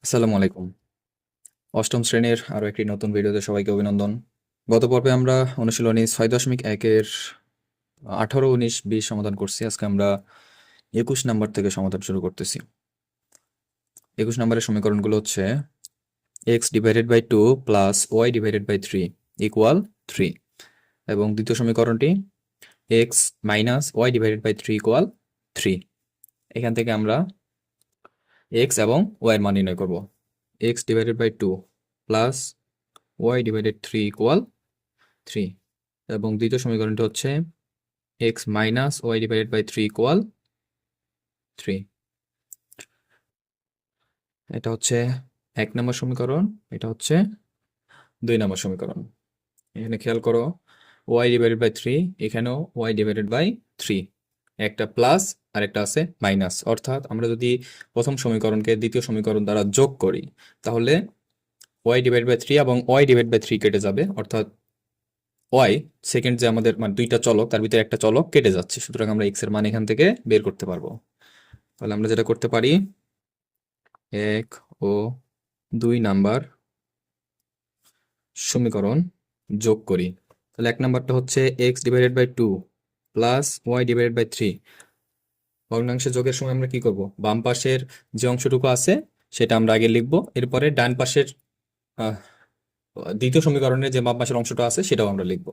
আসসালামু আলাইকুম। অষ্টম শ্রেণীর আরো একটি নতুন ভিডিওতে সবাইকে অভিনন্দন। গত পর্বে আমরা অনুশীলনী 6.1-এর 18, 19, 20 সমাধান করছি। আজকে আমরা 21 নাম্বার থেকে সমাধান শুরু করতেছি। 21 নাম্বারের সমীকরণগুলো হচ্ছে x/2 প্লাস y/3 ইকুয়াল 3 এবং দ্বিতীয় সমীকরণটি x মাইনাস y/3 ইকুয়াল 3। এখান থেকে আমরা x এবং y এর মান নির্ণয় করব। x/2 প্লাস y/3 ইকুয়াল 3 এবং দ্বিতীয় সমীকরণটি হচ্ছে x মাইনাস y/3 ইকুয়াল 3। এটা হচ্ছে 1 নম্বর সমীকরণ, এটা হচ্ছে 2 নম্বর সমীকরণ। এখানে খেয়াল করো y/3, এখানেও y/3, একটা প্লাস আর একটা আছে মাইনাস। অর্থাৎ আমরা যদি প্রথম সমীকরণকে দ্বিতীয় সমীকরণ দ্বারা যোগ করি তাহলে y/3 এবং y/3 কেটে যাবে, অর্থাৎ y সেকেন্ড যে আমাদের মানে দুইটা চলক তার ভিতরে একটা চলক কেটে যাচ্ছে, সুতরাং আমরা x এর মান এখান থেকে বের করতে পারবো। তাহলে আমরা যেটা করতে পারি 1 ও 2 নাম্বার সমীকরণ যোগ করি। তাহলে 1 নাম্বারটা হচ্ছে x/2 প্লাস y/3। ভগ্নাংশে যোগের সময় আমরা কি করব, বাম পাশের যে অংশটুকু আছে সেটা আমরা আগে লিখব, এরপরে ডান পাশের দ্বিতীয় সমীকরণের যে বাম পাশের অংশটা আছে সেটাও আমরা লিখব।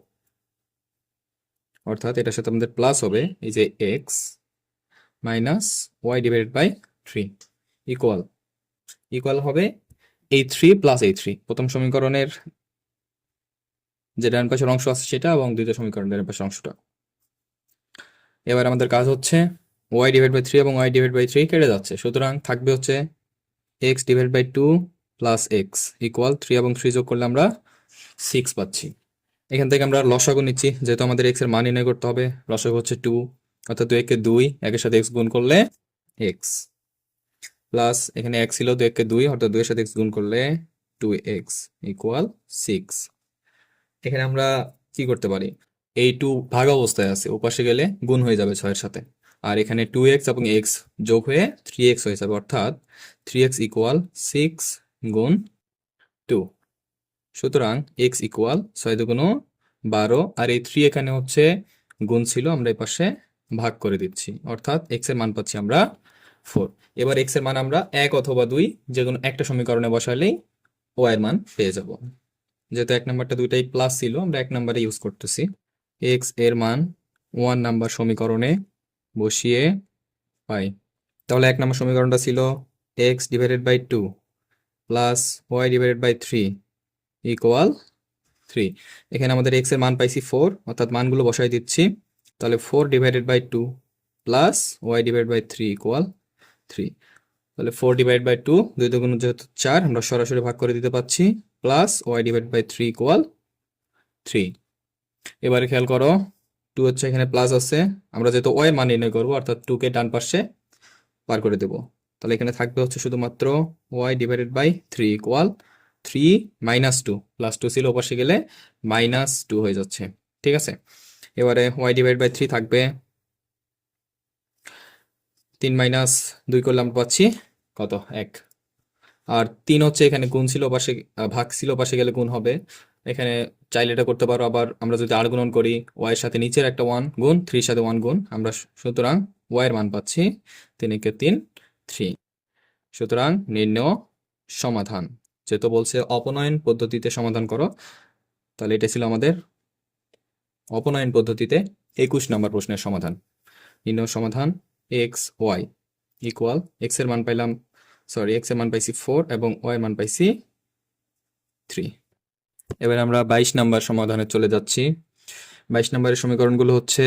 অর্থাৎ এটার সাথে আমাদের প্লাস হবে এই যে x মাইনাস y/3 ইকুয়াল হবে এই 3 প্লাস এই 3, প্রথম সমীকরণের যে ডান পাশের অংশ আছে সেটা এবং দ্বিতীয় সমীকরণের ডান পাশের অংশটা। এবার আমাদের কাজ হচ্ছে y/3 এবং y/3 কেটে যাচ্ছে, সুতরাং থাকবে হচ্ছে x/2 প্লাস x ইকুয়াল 3 এবং 3 যোগ করলে আমরা 6 পাচ্ছি। এখান থেকে আমরা লসাগু নিচ্ছি, যেহেতু আমাদের x এর মান নির্ণয় করতে হবে। লসাগু হচ্ছে 2, অর্থাৎ 2 কে 2, একের সাথে x গুণ করলে x প্লাস এখানে x ছিল 2 কে 2, অর্থাৎ 2 এর সাথে x গুণ করলে 2x ইকুয়াল 6। এখানে আমরা কি করতে পারি, এই 2 ভাগ অবস্থায় আছে, ওপাশে গেলে গুণ হয়ে যাবে 6 এর সাথে, আর এখানে 2x এবং x যোগ হয়ে 3x হয়ে যাবে, অর্থাৎ 3x ইকুয়াল 6 গুণ 2। সুতরাং x ইকুয়াল 6 দুগুণ 12, আর এই 3 এখানে হচ্ছে গুণ ছিল, আমরা এই পাশে ভাগ করে দিচ্ছি, অর্থাৎ x এর মান পাচ্ছি আমরা 4। এবার x এর মান আমরা 1 অথবা 2 যে কোনো একটা সমীকরণে বসালেই y এর মান পেয়ে যাব। যেহেতু 1 নাম্বারটা দুইটাই প্লাস ছিল, আমরা 1 নাম্বারে ইউজ করতেছি। x এর মান 1 নাম্বার সমীকরণে বসিয়ে পাই। তাহলে 1 নাম্বার সমীকরণটা ছিল x/2 প্লাস y/3 ইকুয়াল 3। এখানে আমাদের x এর মান পাইছি 4, অর্থাৎ মানগুলো বসাই দিচ্ছি। তাহলে 4/2 প্লাস y/3 ইকুয়াল 3। তাহলে 4/2, 2 দুগুণ যেহেতু 4, আমরা সরাসরি ভাগ করে দিতে পাচ্ছি, প্লাস y/3 ইকুয়াল 3। এবারে খেয়াল করো 2 হচ্ছে এখানে প্লাস আছে, আমরা যেহেতু y এর মান নির্ণয় করবো, অর্থাৎ 2 কে ডান পাশে পার করে দেব। তাহলে এখানে থাকবে হচ্ছে শুধুমাত্র y/3 ইকুয়াল 3 মাইনাস 2, প্লাস 2 ছিল ওপাশে গেলে মাইনাস 2 হয়ে যাচ্ছে। ঠিক আছে, এবারে y/3 থাকবে 3 মাইনাস 2 করলে আমরা পাচ্ছি কত, 1। আর 3 হচ্ছে এখানে গুণ ছিল পাশে, ভাগ ছিল পাশে গেলে গুণ হবে। এখানে চাইলে এটা করতে পারো, আবার আমরা যদি আর গুণন করি y এর সাথে নিচের একটা 1 গুণ, 3 এর সাথে 1 গুণ, আমরা সুতরাং y এর মান পাচ্ছি 3 × 3 3। সুতরাং নির্ণয় সমাধান, যেহেতু বলছে অপনয়ন পদ্ধতিতে সমাধান করো, তাহলে এটা ছিল আমাদের অপনয়ন পদ্ধতিতে 21 নম্বর প্রশ্নের সমাধান। নির্ণয় সমাধান x y ইকুয়াল, x এর মান পাইলাম, x এর মান পাইছি 4 এবং y এর মান পাইছি 3। এবার আমরা 22 নাম্বার সমাধানে চলে যাচ্ছি। 22 নম্বরের সমীকরণগুলো হচ্ছে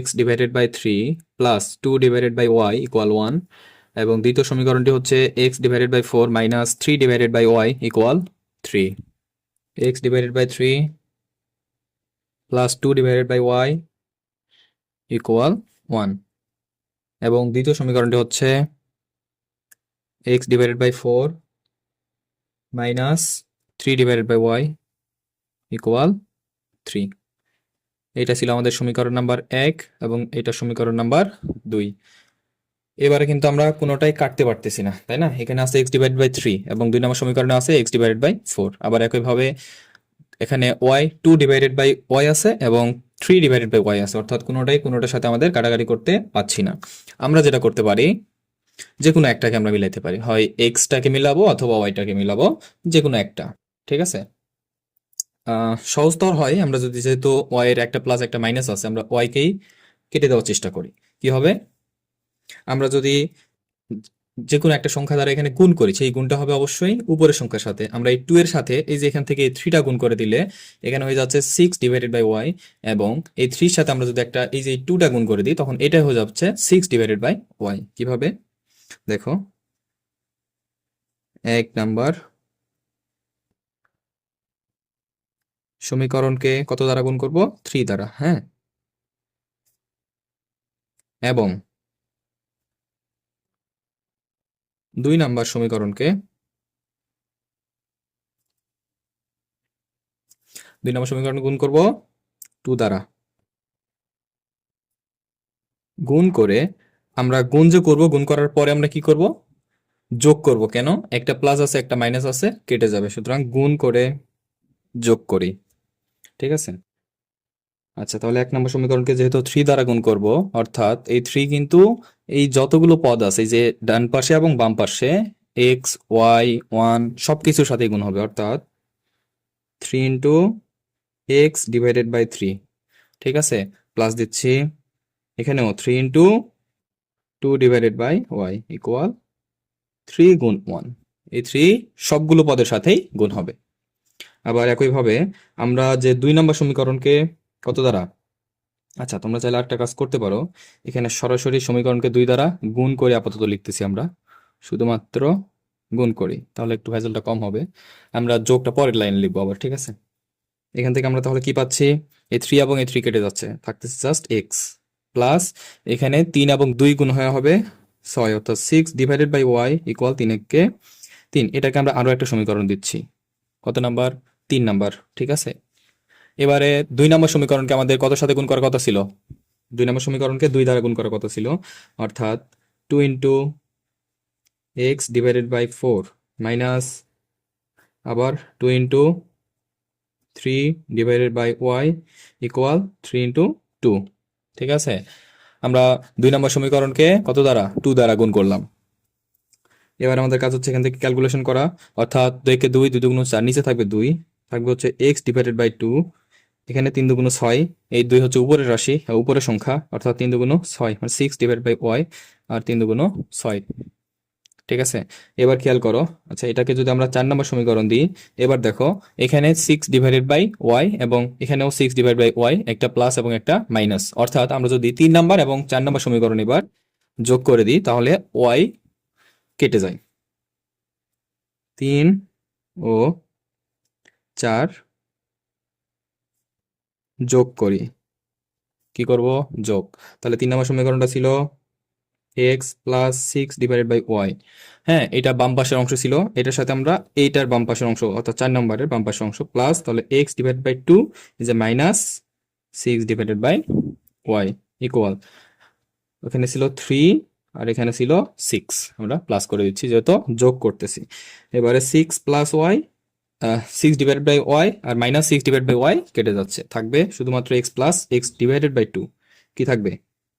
x/3 প্লাস 2/y ইকুয়াল 1 এবং দ্বিতীয় সমীকরণটি হচ্ছে x/4 minus 3/y equal 3। x/3 plus 2/y equal 1 এবং দ্বিতীয় সমীকরণটি হচ্ছে x/4 মাইনাস 3/y ইকুয়াল 3। এটা ছিল আমাদের সমীকরণ নাম্বার 1 এবং এটা সমীকরণ নাম্বার 2। এবারে কিন্তু আমরা কোনোটাই কাটতে পারতেছি না, তাই না? এখানে আছে এক্স ডিভাইড বাই থ্রি এবং 2 নম্বর সমীকরণে আছে এক্স ডিভাইডেড বাই ফোর। আবার একইভাবে এখানে y two divided by y আছে এবং থ্রি ডিভাইডেড বাই ওয়াই আছে, অর্থাৎ কোনোটাই কোনোটার সাথে আমাদের কাটাকাটি করতে পারছি না। আমরা যেটা করতে পারি, যে কোনো একটাকে আমরা মিলাইতে পারি, হয় এক্সটাকে মিলাবো অথবা ওয়াইটাকে মিলাবো, যে কোনো একটা। ঠিক আছে, সহজতর হয় আমরা যদি, যেহেতু ওয়াই এর একটা প্লাস একটা মাইনাস আছে, আমরা ওয়াইকেই কেটে দেওয়ার চেষ্টা করি। কি হবে, আমরা যদি যে কোনো একটা সংখ্যা দ্বারা এখানে গুণ করি, সেই গুণটা হবে অবশ্যই উপরের সংখ্যার সাথে। আমরা এই টু এর সাথে এই যে এখান থেকে এই থ্রিটা গুণ করে দিলে এখানে হয়ে যাচ্ছে সিক্স ডিভাইডেড বাই ওয়াই, এবং এই থ্রির সাথে আমরা যদি একটা এই যে টুটা গুণ করে দিই তখন এটা হয়ে যাচ্ছে সিক্স ডিভাইডেড বাই ওয়াই। কিভাবে দেখো, এক নাম্বার সমীকরণকে কত দ্বারা গুণ করব, থ্রি দ্বারা, হ্যাঁ, এবং 2 নাম্বার সমীকরণকে 2 নম্বর সমীকরণ গুণ করব টু দ্বারা। গুণ করে আমরা গুণ যে করব, গুণ করার পরে আমরা কি করব, যোগ করব। কেন, একটা প্লাস আছে একটা মাইনাস আছে, কেটে যাবে, সুতরাং গুণ করে যোগ করি। ঠিক আছে, আচ্ছা তাহলে এক নম্বর সমীকরণকে যেহেতু থ্রি দ্বারা গুণ করব, অর্থাৎ এই থ্রি কিন্তু এই যতগুলো পদ আছে, এই যে ডান পাশে এবং বাম পাশে এক্স ওয়াই ওয়ান সবকিছুর সাথে গুণ হবে, অর্থাৎ three into x divided by three. ঠিক আছে, প্লাস দিচ্ছি এখানেও three into two divided by Y equal three গুণ ওয়ান। এই থ্রি সবগুলো পদের সাথেই গুণ হবে। আবার একইভাবে আমরা যে 2 নম্বর সমীকরণকে কত দ্বারা, আচ্ছা তোমরা চাইলে আরেকটা কাজ করতে পারো, এখানে সরাসরি সমীকরণকে 2 দ্বারা গুণ করে আপাতত লিখতেছি আমরা, শুধুমাত্র গুণ করি, তাহলে একটু ভেজালটা কম হবে। আমরা যোগটা পরের লাইনে লিখবো আবার। ঠিক আছে, এখান থেকে আমরা তাহলে কি পাচ্ছি, এই থ্রি এবং এই থ্রি কেটে যাচ্ছে, থাকতেছে জাস্ট এক্স, প্লাস এখানে 3 এবং 2 গুণ হয়ে হবে 6, অর্থাৎ six divided by Y equal 3 কে 3। এটাকে আমরা আরো একটা সমীকরণ দিচ্ছি, কত নাম্বার, 3 নাম্বার। ঠিক আছে, এবারে 2 নম্বর সমীকরণকে আমাদের কত সাথে গুণ করার কথা ছিল, 2 নম্বর সমীকরণকে 2 দ্বারা গুণ করার কথা ছিল, অর্থাৎ two into x divided by four minus আবার two into three divided by Y equal three into two. ঠিক আছে, আমরা 2 নম্বর সমীকরণকে কত দ্বারা, 2 দ্বারা গুণ করলাম। এবার আমাদের কাজ হচ্ছে এখান থেকে ক্যালকুলেশন করা, অর্থাৎ 2 কে 2, 2 দুগুণ 4, নিচে থাকবে 2, থাকবে হচ্ছে এক্স ডিভাইডেড বাই টু, এখানে 3 দুগুণ 6, এই 2 হচ্ছে উপরের রাশি, উপরের সংখ্যা, অর্থাৎ 3 দুগুণ 6 মানে সিক্স ডিভাইড বাই ওয়াই, আর 3 দুগুণ 6। ঠিক আছে, এবার খেয়াল করো, আচ্ছা এটাকে যদি আমরা 4 নম্বর সমীকরণ দিই, এবার দেখো এখানে সিক্স ডিভাইডেড বাই ওয়াই এবং এখানেও সিক্স ডিভাইড বাই ওয়াই, একটা প্লাস এবং একটা মাইনাস, অর্থাৎ আমরা যদি 3 নাম্বার এবং 4 নম্বর সমীকরণ এবার যোগ করে দিই তাহলে ওয়াই কেটে যায়, 3 ও 4 যোগ করি, কি করব, যোগ, তাহলে 3 নম্বর সমীকরণটা ছিল x plus six divided by y. হ্যাঁ, এটা বাম পাশের অংশ ছিল, এটার সাথে আমরা এইটার বাম পাশের অংশ অর্থাৎ 4 নম্বরের বাম পাশের অংশ প্লাস, তাহলে x divide by two is a minus six divided by Y equal, ওখানে ছিল থ্রি আর এখানে ছিল সিক্স, আমরা প্লাস করে দিচ্ছি যেহেতু যোগ করতেছি। এবারে six plus y, six divided by y আর minus six divide by y কেটে যাচ্ছে, থাকবে শুধুমাত্র x plus x divided by two. কি থাকবে,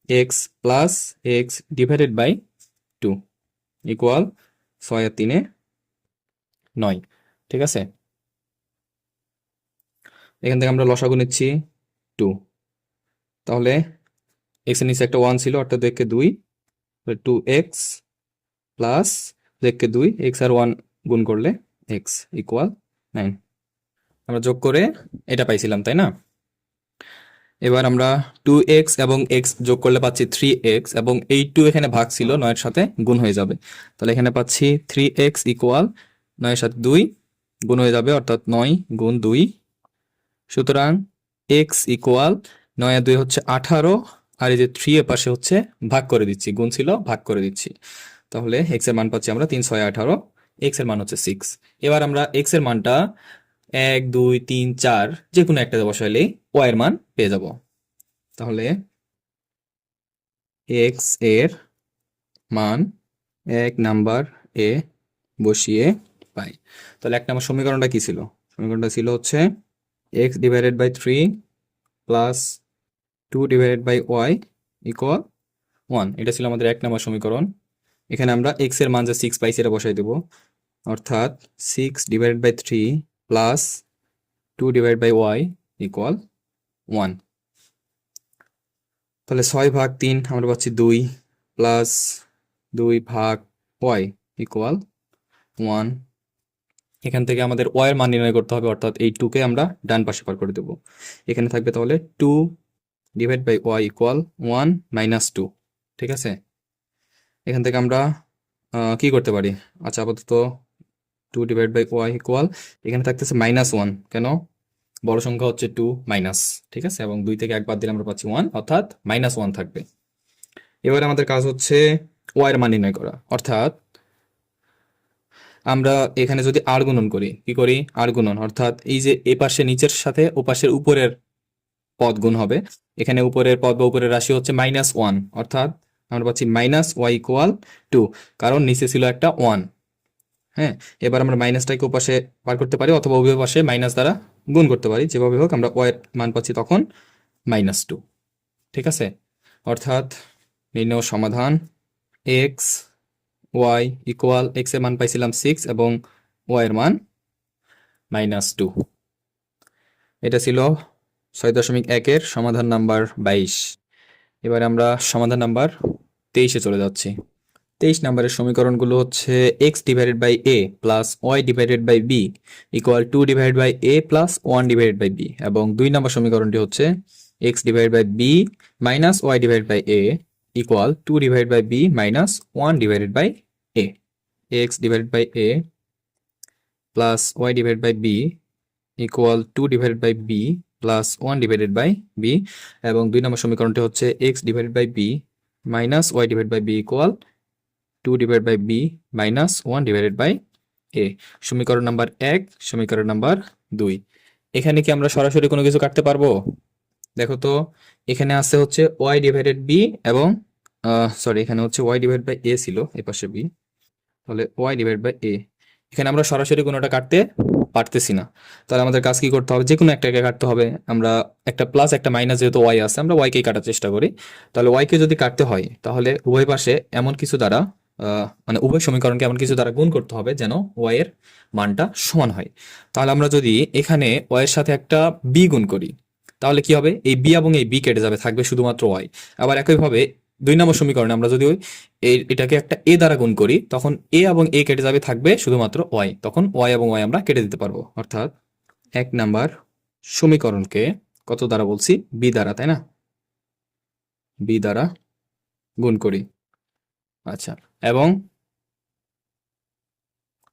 x plus x divided by two equal 6 আর 3 9। ঠিক আছে, এখান থেকে আমরা লসাগু নিচ্ছি 2, তাহলে এক্স এর নিচে একটা 1 ছিল, অর্থাৎ 2 কে 2, 2x প্লাস 2 কে 2, এক্স আর 1 গুণ করলে এক্স ইকুয়াল 9। আমরা যোগ করে এটা পাইছিলাম, তাই না? এবার আমরা 2x এবং x যোগ করলে পাচ্ছি 3x, এবং এই 2 এখানে ভাগ ছিল, 9 এর সাথে গুণ হয়ে যাবে, তাহলে এখানে পাচ্ছি 3x ইকুয়াল 9 এর সাথে 2 গুণ হয়ে যাবে, অর্থাৎ 9 গুণ 2, সুতরাং x ইকুয়াল 9 আর 2 হচ্ছে 18, আর এই যে 3 এর পাশে হচ্ছে ভাগ করে দিচ্ছি, গুণ ছিল ভাগ করে দিচ্ছি, তাহলে x এর মান পাচ্ছি আমরা 3 6 18, x এর মান হচ্ছে 6। এবার আমরা x এর মানটা 1 2 3 4 যে কোনো একটাতে বসাইলেই y এর মান পেয়ে যাব, তাহলে x এর মান 1 নাম্বার এ বসিয়ে পাই। তাহলে 1 নম্বর সমীকরণটা কি ছিল? সমীকরণটা ছিল হচ্ছে x divided by 3 plus 2 divided by y equal 1। এটা ছিল আমাদের 1 নম্বর সমীকরণ। এখানে আমরা x এর মান যে 6 পাইছি এটা বসাই দেব, অর্থাৎ 6 divided by 3 plus 2 divide by y equal 1। তাহলে 6 ভাগ 3 আমরা পাচ্ছি 2 প্লাস 2 ভাগ y ইকুয়াল 1। এখান থেকে আমাদের y এর মান নির্ণয় করতে হবে, অর্থাৎ এই 2 কে আমরা ডান পাশে পার করে দেব। এখানে থাকবে তাহলে 2 divide by y equal 1 minus 2। ঠিক আছে, এখান থেকে আমরা কি করতে পারি? আচ্ছা, আপাতত 2 ডিভাইড বাই y ইকুয়াল, এখানে থাকতেছে -1। কেন? বড় সংখ্যা হচ্ছে 2 মাইনাস, ঠিক আছে, এবং 2 থেকে 1 বাদ দিলে আমরা পাচ্ছি 1, অর্থাৎ -1 থাকবে। এবারে আমাদের কাজ হচ্ছে y এর মান নির্ণয় করা, অর্থাৎ আমরা এখানে যদি আর গুণন করি, কি করি? আর গুণন, অর্থাৎ এই যে এ পাশে নিচের সাথে ও পাশের উপরের পদ গুণ হবে। এখানে উপরের পদ বা উপরের রাশি হচ্ছে -1, অর্থাৎ আমরা পাচ্ছি -y ইকুয়াল 2, কারণ নিচে ছিল একটা 1। হ্যাঁ, এবার আমরা মাইনাসটাকে ওপাশে পার করতে পারি, অথবা উভয় পাশে মাইনাস দ্বারা গুণ করতে পারি। যেভাবে হোক আমরা y এর মান পাচ্ছি তখন -2। ঠিক আছে, অর্থাৎ নির্ণয় সমাধান x y ইকুয়াল, x এর মান পাইছিলাম 6 এবং y এর মান -2। এটা ছিল 6.1 এর সমাধান নাম্বার 22। এবারে আমরা সমাধান নাম্বার 23-এ চলে যাচ্ছি। 23 নম্বরের সমীকরণগুলো হচ্ছে x divided by a plus y divided by b equal 2 divided by a plus 1 divided by b, এবং 2 নম্বর সমীকরণটি হচ্ছে x divided by b minus y divided by a equal 2 divided by b minus 1 divided by a। x divided by a plus y divided by b equal 2 divided by b plus 1 divided by b, এবং 2 নম্বর সমীকরণটি হচ্ছে x divided by b minus y divided by b equal 2 divide by b minus 1 divided by a। সমীকরণ number 1, সমীকরণ number 2। এখানে কি আমরা সরাসরি কোনো কিছু কাটতে পারবো? দেখো তো, এখানে আছে হচ্ছে y ডিভাইডেড b এবং সরি, এখানে হচ্ছে y ডিভাইড বাই a ছিল, এই পাশে b, তাহলে y ডিভাইড বাই a। এখানে আমরা সরাসরি কোনোটা কাটতে পারতেছি না, তাহলে আমাদের কাজ কি করতে হবে? যে কোনো একটাকে কাটতে হবে। আমরা একটা প্লাস একটা মাইনাস, যেহেতু y আছে, আমরা y কেই কাটার চেষ্টা করি। তাহলে y কে যদি কাটতে হয়, তাহলে উভয় পাশে এমন কিছু দ্বারা মানে উভয় সমীকরণকে এমন কিছু দ্বারা গুণ করতে হবে যেন y এর মানটা সমান হয়। তাহলে আমরা যদি এখানে y এর সাথে একটা b গুণ করি, তাহলে কি হবে? এই b এবং এই b কেটে যাবে, থাকবে শুধুমাত্র y। আবার একইভাবে 2 নম্বর সমীকরণে আমরা যদি এটাকে একটা a দ্বারা গুণ করি, তখন a এবং a কেটে যাবে, থাকবে শুধুমাত্র y। তখন y এবং y আমরা কেটে দিতে পারবো, অর্থাৎ 1 নাম্বার সমীকরণকে কত দ্বারা বলছি? b দ্বারা, তাই না? b দ্বারা গুণ করি। আচ্ছা, এবং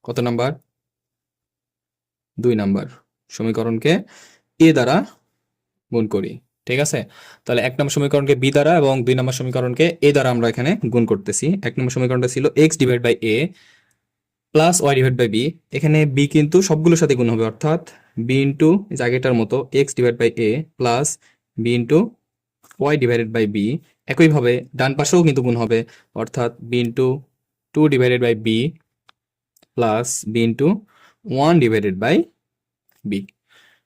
কত নাম্বার? 2 নাম্বার সমীকরণকে a দ্বারা গুণ করি। ঠিক আছে, তাহলে 1 নম্বর সমীকরণকে b দ্বারা এবং 2 নম্বর সমীকরণকে a দ্বারা আমরা এখানে গুণ করতেছি। 1 নম্বর সমীকরণটা ছিল x divide by a plus y divide by b। এখানে b কিন্তু সবগুলোর সাথে গুণ হবে, অর্থাৎ b ইন্টু আগেটার মতো x divide by a plus b into y divided by b। একইভাবে ডান পাশেও কিন্তু গুণ হবে, অর্থাৎ b into 2 divided by b plus b into 1 divided by b।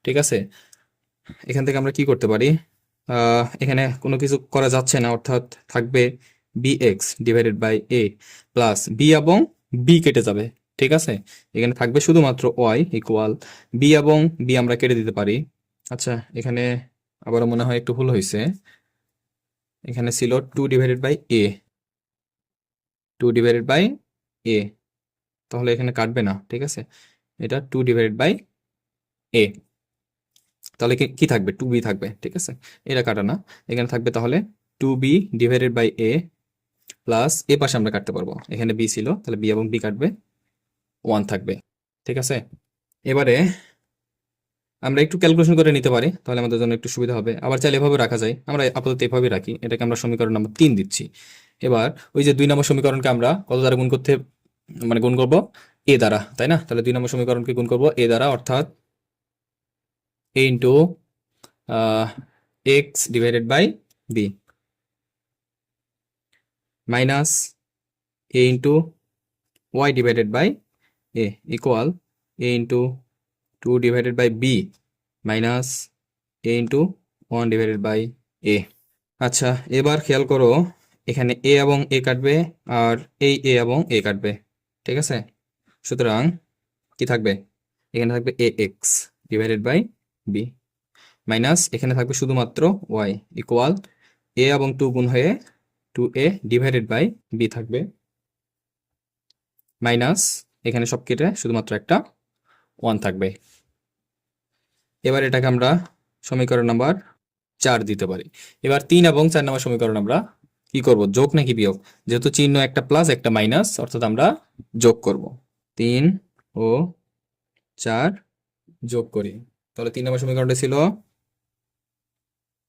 ঠিক আছে, এখান থেকে আমরা কি করতে পারি? এখানে কোনো কিছু করা যাচ্ছে না, অর্থাৎ থাকবে bx divided by a plus b এবং b কেটে যাবে। ঠিক আছে, এখানে থাকবে শুধুমাত্র y ইকুয়াল b এবং b আমরা কেটে দিতে পারি। আচ্ছা, এখানে আবারও মনে হয় একটু ভুল হয়েছে। এখানে ছিল 2 divided by a, 2 divided by a, তাহলে এখানে কাটবে না। ঠিক আছে, এটা 2 ডিভাইডেড বাই a, তাহলে কি থাকবে? 2b থাকবে। ঠিক আছে, এটা কাটা না, এখানে থাকবে তাহলে 2b divided by a plus এ পাশে আমরা কাটতে পারবো, এখানে b ছিল, তাহলে b এবং b কাটবে, 1 থাকবে। ঠিক আছে, এবারে আমরা একটু ক্যালকুলেশন করে নিতে পারি, তাহলে আমাদের জন্য একটু সুবিধা হবে। আবার চাইলে এভাবে রাখা যায়, আমরা আপাতত এভাবে রাখি। এটাকে আমরা সমীকরণ নাম্বার 3 দিচ্ছি। এবার ওই যে 2 নম্বর সমীকরণকে আমরা কত দ্বারা গুণ করতে, মানে গুণ করবো a দ্বারা, তাই না? তাহলে 2 নম্বর সমীকরণকে গুণ করবো a দ্বারা, অর্থাৎ a into x divided by b minus A into Y divided by A equal A into 2 divided by B minus A into 1 divided by A. আচ্ছা, এবার খেয়াল করো এখানে এ এবং এ কাটবে আর এই এ এবং এ কাটবে, ঠিক আছে? সুতরাং কি থাকবে? এখানে থাকবে A X divided by B minus এখানে থাকবে শুধুমাত্র ওয়াই ইকুয়াল এ এবং 2 গুণ হয়ে 2a ডিভাইডেড বাই বি থাকবে মাইনাস এখানে সব কেটে শুধুমাত্র একটা 1 থাকবে। এবার এটাকে আমরা সমীকরণ নাম্বার 4 দিতে পারি। এবার 3 এবং 4 নম্বর সমীকরণ আমরা কি করব, যোগ নাকি বিয়োগ? যেহেতু চিহ্ন একটা প্লাস একটা মাইনাস, অর্থাৎ আমরা যোগ করব। 3 ও 4 যোগ করি, তাহলে 3 নম্বর সমীকরণটা ছিল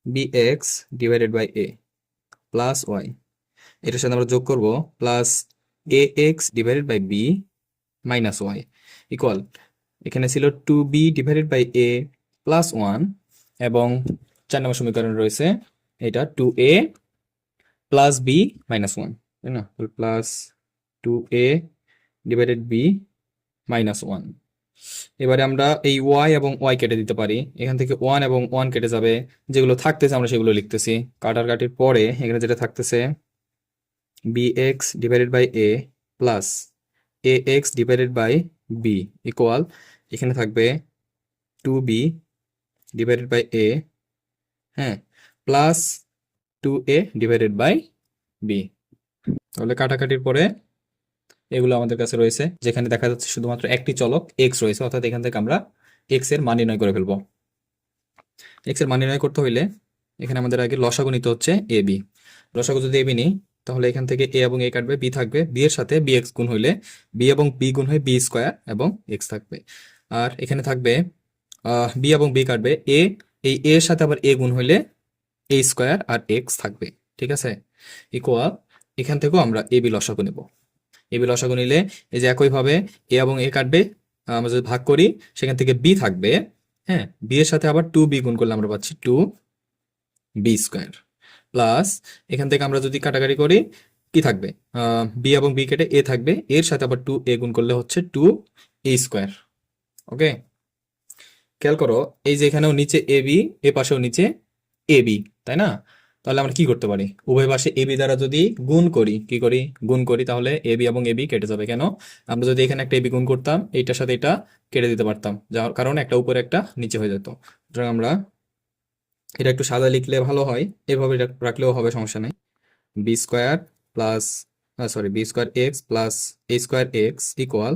bx divided by a plus y, এটার সাথে আমরা যোগ করব plus ax divided by b minus y equal এখানে ছিল 2b divided by a plus 1 এবং 4 নম্বর সমীকরণ রয়েছে এটা 2a প্লাস b মাইনাস 1, তাই না? Plus 2a divided b minus 1। এবারে আমরা এই y এবং y কেটে দিতে পারি, এখান থেকে 1 এবং 1 কেটে যাবে, যেগুলো থাকতেছে আমরা সেগুলো লিখতেছি। কাটার পরে এখানে যেটা থাকতেছে bx divided by a plus ax divided by b equal এখানে থাকবে 2b ডিভাইডেড বাই a, হ্যাঁ, plus 2a divided by b। তাহলে কাটাকাটির পরে এগুলো আমাদের কাছে রয়েছে, যেখানে দেখা যাচ্ছে শুধুমাত্র একটি চলক x রয়েছে, অর্থাৎ এখান থেকে আমরা x এর মান নির্ণয় করে ফেলবো। x এর মান নির্ণয় করতে হইলে এখানে আমাদের আগে লসাগু নিতে হচ্ছে এ বি। লসাগু যদি এ বি নিই তাহলে এখান থেকে a এবং a কাটবে, b থাকবে, b এর সাথে bx গুণ হইলে b এবং b গুণ হয়ে b স্কোয়ার এবং x থাকবে। আর এখানে থাকবে b এবং b কাটবে, a এই a এর সাথে আবার a গুণ হইলে a স্কোয়ার আর x থাকবে, ঠিক আছে? ইকুয়াল এখান থেকেও আমরা এ বি লসাগু নেব। এ বি লসাগু নিলে এই যে একইভাবে এ এবং এ কাটবে, আমরা যদি ভাগ করি সেখান থেকে বি থাকবে, হ্যাঁ, বি এর সাথে আবার 2b গুণ করলে আমরা পাচ্ছি 2b স্কোয়ার প্লাস এখান থেকে আমরা যদি কাটাকাটি করি কি থাকবে, বি এবং বি কেটে এ থাকবে, এর সাথে আবার 2a গুণ করলে হচ্ছে 2a স্কোয়ার। ওকে, খেয়াল করো এই যে এখানেও নিচে এ বি, এ পাশেও নিচে এ বি, তাই না? তাহলে আমরা কি করতে পারি, উভয় পাশে এ বি দ্বারা যদি গুণ করি, কি করি, গুণ করি, তাহলে এ বি এবং এ বি কেটে যাবে। কেন? আমরা যদি এখানে একটা এ বি গুণ করতাম এইটার সাথে এটা কেটে দিতে পারতাম, যার কারণে একটা উপরে একটা নিচে হয়ে যেত। সুতরাং আমরা এটা একটু সাদা লিখলে ভালো হয়, এভাবে রাখলেও হবে, সমস্যা নেই। B square plus B square X plus A square X equal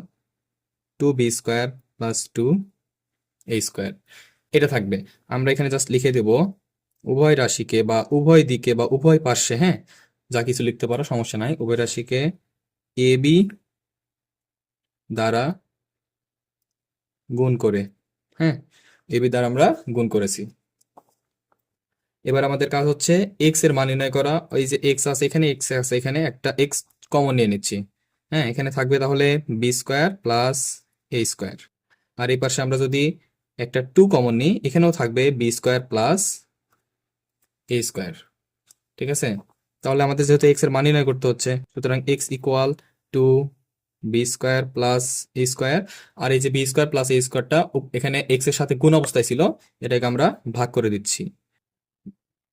2b square plus 2a square, এটা থাকবে। আমরা এখানে জাস্ট লিখে দেব উভয় রাশিকে বা উভয় দিকে বা উভয় পার্শ্বে, হ্যাঁ, যা কিছু লিখতে পারো, সমস্যা নাই। উভয় রাশিকে এ বি দ্বারা গুণ করে, হ্যাঁ, এ বি দ্বারা আমরা গুণ করেছি। এবার আমাদের কাজ হচ্ছে এক্স এর মান নির্ণয় করা। ওই যে এক্স আছে এখানে, এক্স আছে এখানে, একটা এক্স কমন নিয়ে নিচ্ছি, হ্যাঁ, এখানে থাকবে তাহলে B square plus A square. আর এই পাশে আমরা যদি একটা 2 কমন নিই, এখানেও থাকবে B square plus A square, ঠিক আছে? তাহলে আমাদের যেহেতু এক্স এর মান নির্ণয় করতে হচ্ছে, সুতরাং X equal to B square plus A square. আর এই যে বি স্কোয়ার প্লাস এ স্কোয়ারটা এখানে এক্স এর সাথে গুণ অবস্থায় ছিল, এটাকে আমরা ভাগ করে দিচ্ছি,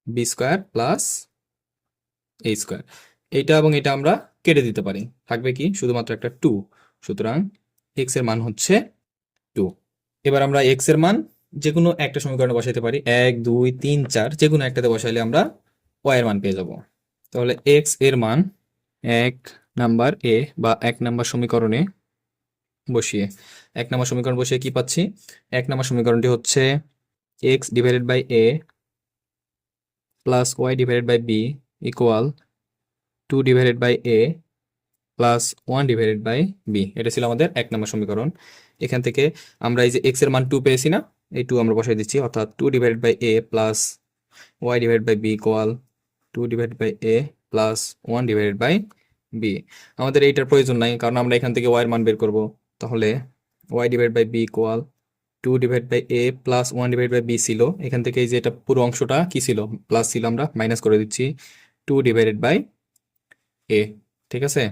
B square plus A square. এইটা এবং এটা আমরা কেটে দিতে পারি, থাকবে কি শুধুমাত্র একটা 2। সুতরাং এক্স এর মান হচ্ছে 2। এবার আমরা এক্স এর মান যে কোনো একটা সমীকরণে বসাইতে পারি, 1 2 3 4, যে কোনো একটাতে বসাইলে আমরা ওয়াই এর মান পেয়ে যাব। তাহলে এক্স এর মান 1 নাম্বার এ বা 1 নাম্বার সমীকরণে বসিয়ে 1 নাম্বার সমীকরণ বসিয়ে কি পাচ্ছি, 1 নাম্বার সমীকরণটি হচ্ছে x divided by a plus y divided by b equal 2 divided by a plus 1 divided by b. এটা ছিল আমাদের 1 নম্বর সমীকরণ। এখান থেকে আমরা এই যে এক্স এর মান 2 পেয়েছি না, এই 2 আমরা বসাই দিচ্ছি, অর্থাৎ 2 divided by a plus y divided by b equal 2 divided by a plus 1 divided by b. আমাদের এইটার প্রয়োজন নাই, কারণ আমরা এখান থেকে ওয়াই এর মান বের করব। তাহলে y divide by b equal 2 divide by a plus 1 divide by b ছিল, এখান থেকে এই যে এটা পুরো অংশটা কি ছিল, প্লাস ছিল, আমরা মাইনাস করে দিচ্ছি 2 ডিভাইডেড বাই এ, ঠিক আছে?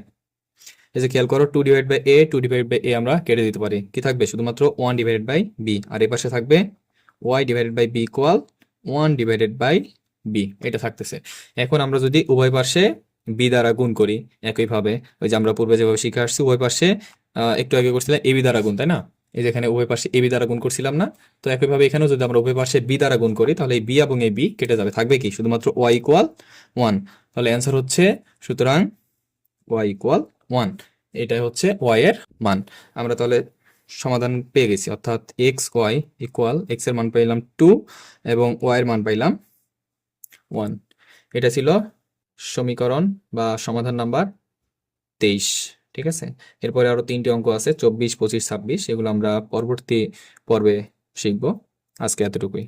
এই যে খেয়াল করো 2/a 2/a আমরা কেটে দিতে পারি, কি থাকবে শুধুমাত্র 1/b, আর এই পাশে থাকবে y/b ইকুয়াল 1/b, এটা থাকতেছে। এখন আমরা যদি উভয় পাশে b দ্বারা গুণ করি একইভাবে, ওই যে আমরা পূর্বে যেভাবে শিখে আসছি উভয় পাশে একটু আগে করছিলাম ab দ্বারা গুণ, তাই না? এই যে এখানে উভয় পাশে ab দ্বারা গুণ করছিলাম না? তো একইভাবে এখানেও যদি আমরা উভয় পাশে b দ্বারা গুণ করি তাহলে এই b এবং এই b কেটে যাবে, থাকবে কি শুধুমাত্র y ইকুয়াল 1। তাহলে অ্যান্সার হচ্ছে সুতরাং y ইকুয়াল 1, এটাই হচ্ছে y এর মান। আমরা তাহলে সমাধান পেয়ে গেছি, অর্থাৎ x y ইকুয়াল x এর মান পাইলাম 2 এবং y এর মান পাইলাম 1। এটা ছিল সমীকরণ বা সমাধান নাম্বার 23। ঠিক আছে, এরপরে আরো 3টি অঙ্ক আছে 24, 25, 26, এগুলো আমরা পরবর্তী পর্বে শিখবো। আজকে এতটুকুই।